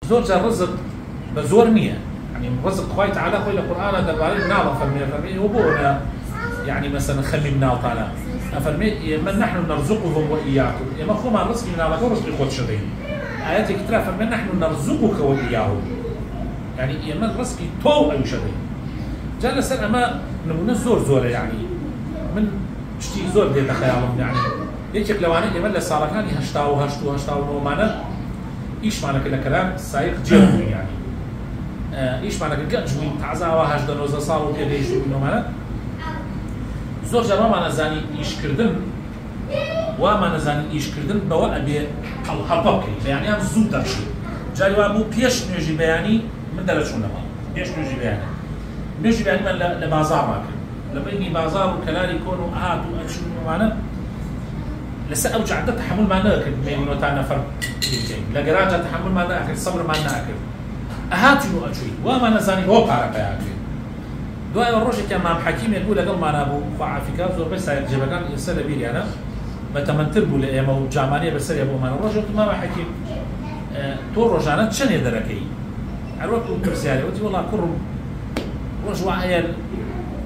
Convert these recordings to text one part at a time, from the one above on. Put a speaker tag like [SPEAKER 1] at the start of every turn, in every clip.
[SPEAKER 1] زور جار رزق بزور نية يعني رزق خوي تعالى خوي القرآن دباري نعرف فرمي وبونا يعني مثلا خلي منا وطالع فرمي من نحن نرزقهم وإياكم ما خو ما رزق من الله رزق خود شدين آيات كتير فرمي نحن نرزقك وإياهم يعني يمن رزقي تو أي شدين جالس أما نمنا زور يعني من شتي زور دينا خيالهم يعني يكيك لواني يمن لسالكاني هشتاو نومانا إيش معنى كده كلام سايق جيرمي يعني إيش معنى كده جوين تعزا وهجد نوزا صاروا كده إيش منه معنى زور جماعة ما نزاني إيش كردن وما نزاني إيش كردن بوا أبي الحبكي يعني هم زود درشي جاي وابو بيش نيجي بياني من درجون لما بيش نيجي بياني من لبازار ما كان لبيني بازار وكلاري يكونوا وأشون معنا لسه أوجع ده تحمل معنا أكل بين وتانا فرق لجراجة تحمل معنا أكل صبر معنا أكل أهاتي وأشوي وما نزاني هو بعرف أكل دواء الرجل كان مع حكيم يقول قال ما أنا أبو فعافيك زور بس جبكان يسأل بيري أنا بتمنتر بقول يا مو جامانية بس يا أبو ما الرجل ما مع حكيم تور رجعنا شن يدركي عروق كرسيالي وتي والله كرم رجوا عيال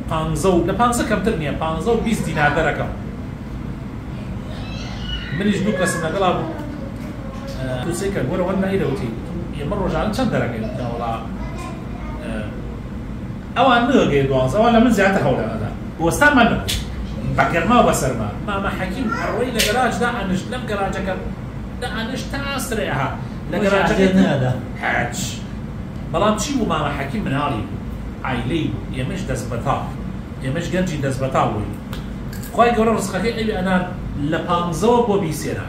[SPEAKER 1] بانزو لبانزو كم ترنيه بانزو 20 دينار دركم من يجدوك لسنا قلاب تسيكا قولوا وانا إيدا وتي يمر رجعنا شن دركي والله أوان نرجع دوانز أوان لمن زيادة حول هذا واستعمل بكر ما بسر ما حكيم حروي لجراج ده أنش لم جراجك ده أنش تأسرعها لجراجك
[SPEAKER 2] هذا
[SPEAKER 1] حاج بلام شيء وما حكيم من هاري عائلي يمش دزبطا يمش جنجي دزبطا وي خوي قرر رزقك إلي أنا لبانزو بوبيسينا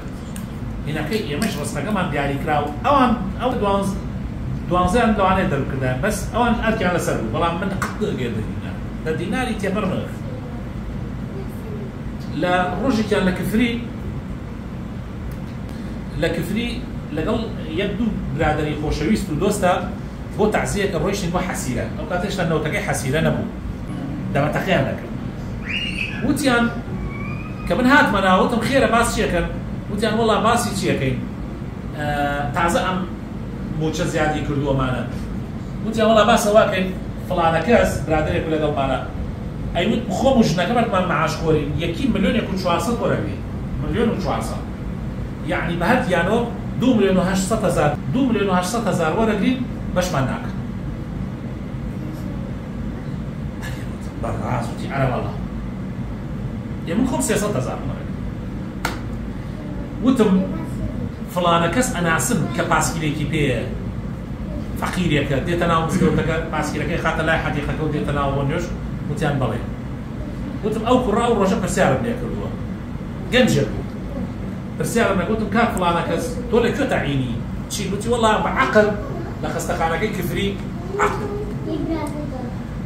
[SPEAKER 1] هنا كي يمش رزقك ما بيعلي كراو أوان أو دوانزان لو أنا درب كذا بس أوان أركي على سر والله من حق غير دينار ده دينار يتمرغ لا رجع كان لكفري لقل يبدو برادري خوشويست ودوستا بو تعزية الرويش نبو حسيرة أو كاتش لأنه تقي حسيرة نبو ده ما تخيل لك وتيان كمن هات منا وتم خيره باس شيكن وتيان والله باسي شيكين تعزأم موجة زيادة كردوه معنا وتيان والله باس واكن فلانة كاس برادري كل هذا معنا أيوة خو مجنا كمان ما معاش كوري يكين مليون يكون شو عصا كوري مليون وشو عصا يعني بهاد يانو 2,800,000 2,800,000 ورقين باش معناك بالراس وتي أنا والله يمكن 500,000 ورق وتم فلانة كاس أنا عسم كباسكيلي كيبي فقير يك ديتنا ومسكوتك باسكيلي خاطر لا حد يخكو ديتنا ونيوش وتيان بالي وتم أو كرة أو رجع برسالة بني أكلوها جنجر برسالة بني قلتم كان فلانة كاس تقول لك شو تعيني شيء قلتي والله بعقل لخستخانة كي كفري عقل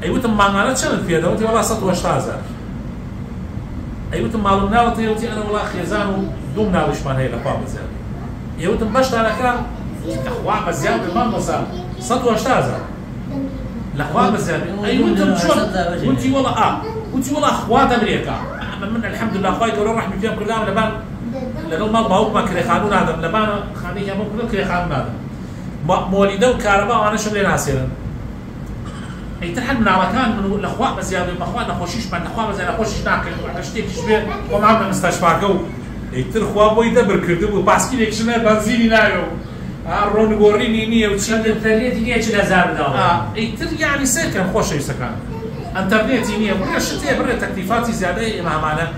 [SPEAKER 1] أيوة تم معنا شنو في هذا قلتي والله سطوة شازر أيوة تم معلومنا قلتي أنا والله خيزان ودومنا وش ما هي لفا بزيادة أيوة تم بشت على كلام أخوان بزيادة ما مصار سطوة شازر الأخوان بزيادة أيوة تم شو قلتي والله قلتي والله أخوات أمريكا من الحمد لله أخوي قالوا رحمة فيهم كلهم لبان لقوا ما باوك ما كري خانون هذا لبان خانية مو كل كري خانون هذا مولده وكهرباء وأنا شغلين عسيرا أي تحل من عمكان من الأخوات بزيادة الأخوات نخوشيش من الأخوات بزيادة نخوشيش ناكل وعشتيك شبيه ومعنا مستشفى جو يتر خواب ويدبر كردو وباسكي ليك شنو بنزيني نايو رون غوريني نيه وتشد
[SPEAKER 2] الفريد ليش لازار داو
[SPEAKER 1] يتر يعني سكن خوش يسكن انترنت نيه برا شتي برا تكليفاتي زياده مع معنا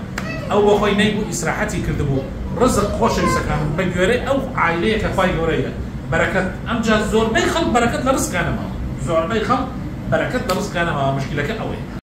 [SPEAKER 1] او خوي نيبو اسراحتي كردبو رزق خوش يسكن بجوري او عائله كفاي غوريه بركه امجا زور بيخل بركه الرزق انا ما زور بيخل بركه الرزق انا ما مشكله كأوي